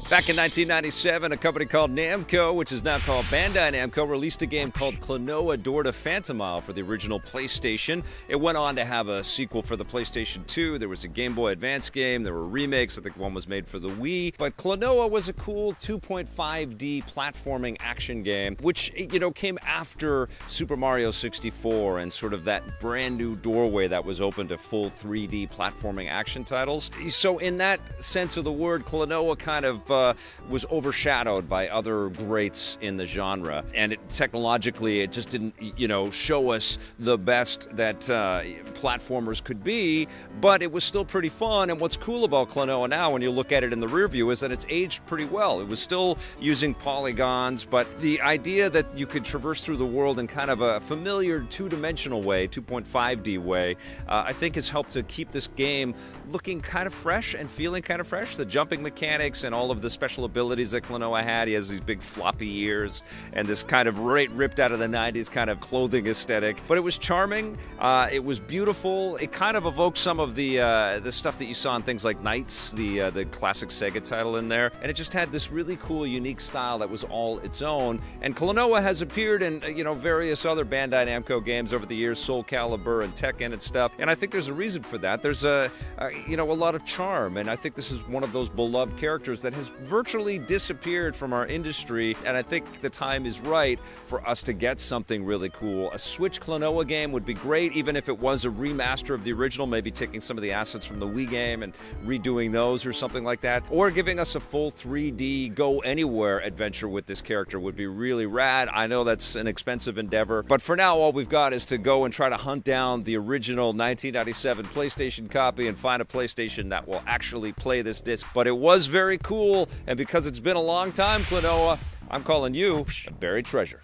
Back in 1997, a company called Namco, which is now called Bandai Namco, released a game called Klonoa Door to Phantomile for the original PlayStation. It went on to have a sequel for the PlayStation 2. There was a Game Boy Advance game. There were remakes. I think one was made for the Wii. But Klonoa was a cool 2.5D platforming action game, which, came after Super Mario 64 and sort of that brand new doorway that was open to full 3D platforming action titles. So in that sense of the word, Klonoa kind of was overshadowed by other greats in the genre, and technologically it just didn't show us the best that platformers could be, but it was still pretty fun. And what's cool about Klonoa now, when you look at it in the rear view, is that it's aged pretty well. It was still using polygons, but the idea that you could traverse through the world in kind of a familiar two-dimensional way, 2.5D way, I think has helped to keep this game looking kind of fresh and feeling kind of fresh. The jumping mechanics and all of the special abilities that Klonoa had. He has these big floppy ears and this kind of ripped out of the 90s kind of clothing aesthetic. But it was charming. It was beautiful. It kind of evoked some of the stuff that you saw in things like Knights, the classic Sega title in there. And it just had this really cool, unique style that was all its own. And Klonoa has appeared in various other Bandai Namco games over the years, Soul Calibur and Tekken and stuff. And I think there's a reason for that. There's a lot of charm, and I think this is one of those beloved characters that has virtually disappeared from our industry, and I think the time is right for us to get something really cool. A Switch Klonoa game would be great, even if it was a remaster of the original, maybe taking some of the assets from the Wii game and redoing those or something like that, or giving us a full 3D go anywhere adventure with this character would be really rad. I know that's an expensive endeavor, but for now all we've got is to go and try to hunt down the original 1997 PlayStation copy and find a PlayStation that will actually play this disc. But it was very cool, and because it's been a long time, Klonoa, I'm calling you a buried treasure.